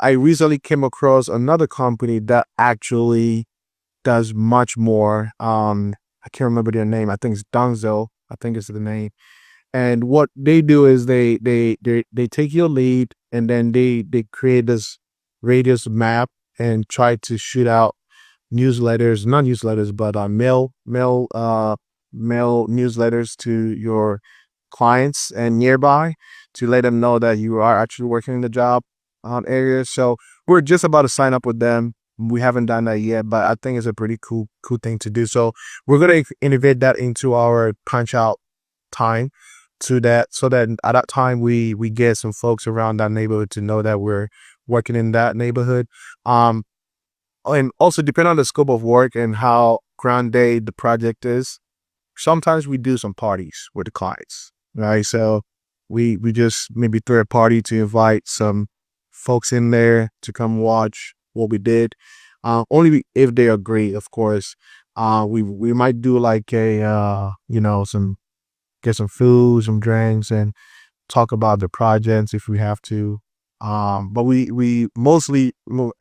I recently came across another company that actually does much more. I can't remember their name. I think it's Donzo. I think it's the name. And what they do is they take your lead and then they create this radius map and try to shoot out newsletters, not newsletters, but mail newsletters to your clients and nearby to let them know that you are actually working in the job area. So we're just about to sign up with them. We haven't done that yet, but I think it's a pretty cool thing to do. So we're gonna integrate that into our punch out time so that at that time we get some folks around that neighborhood to know that we're working in that neighborhood. Um, and also depending on the scope of work and how grande the project is, sometimes we do some parties with the clients, right? So we just maybe throw a party to invite some folks in there to come watch what we did. Only if they agree, of course. We might do like a some get some food, some drinks, and talk about the projects if we have to. But we mostly 9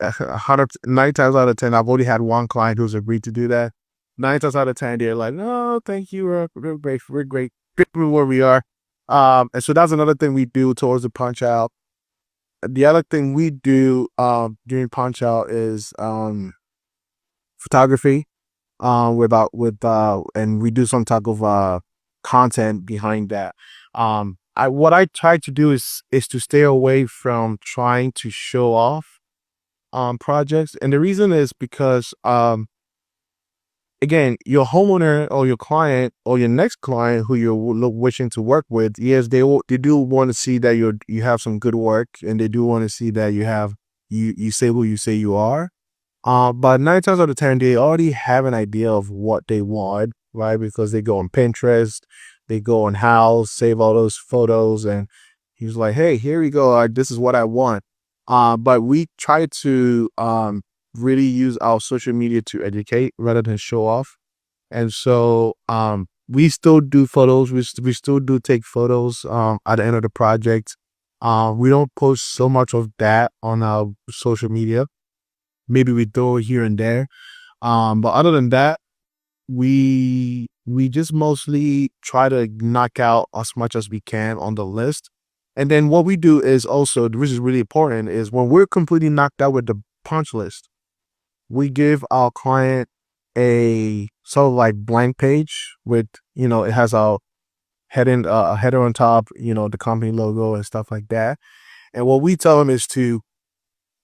times out of 10, I've only had one client who's agreed to do that. 9 times out of 10, they're like, "No, thank you, we're great, great with where we are." And so that's another thing we do towards the punch out. The other thing we do during punch out is photography. And we do some type of content behind that. What I try to do is to stay away from trying to show off projects, and the reason is because again, your homeowner or your client or your next client who you're wishing to work with, yes, they do want to see that you have some good work, and they do want to see that you say who you say you are. But 9 times out of 10, they already have an idea of what they want, right? Because they go on Pinterest, they go on House, save all those photos, and he's like, "Hey, here we go. This is what I want." But we try to really use our social media to educate rather than show off. And so we still do photos. We still do take photos at the end of the project. We don't post so much of that on our social media. Maybe we throw it here and there. But other than that, we just mostly try to knock out as much as we can on the list. And then what we do is also, which is really important, is when we're completely knocked out with the punch list, we give our client a sort of like blank page with, it has our a header on top, the company logo and stuff like that. And what we tell them is to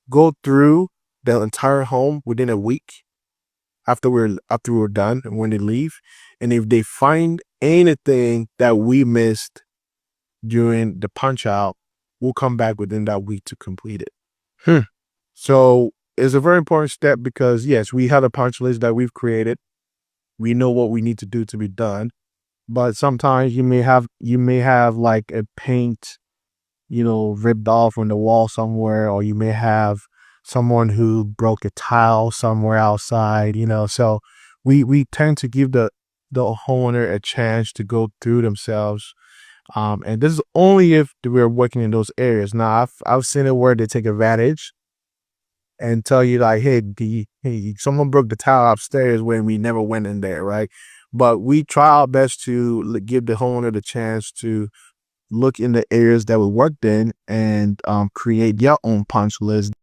go through the entire home within a week after we're done and when they leave. And if they find anything that we missed during the punch out, we'll come back within that week to complete it. So it's a very important step because yes, we have a punch list that we've created. We know what we need to do to be done. But sometimes you may have like a paint, ripped off on the wall somewhere, or you may have someone who broke a tile somewhere outside, so we tend to give the homeowner a chance to go through themselves. And this is only if we're working in those areas. Now I've seen it where they take advantage and tell you like, hey, someone broke the tile upstairs when we never went in there, right? But we try our best to give the homeowner the chance to look in the areas that we worked in and create their own punch list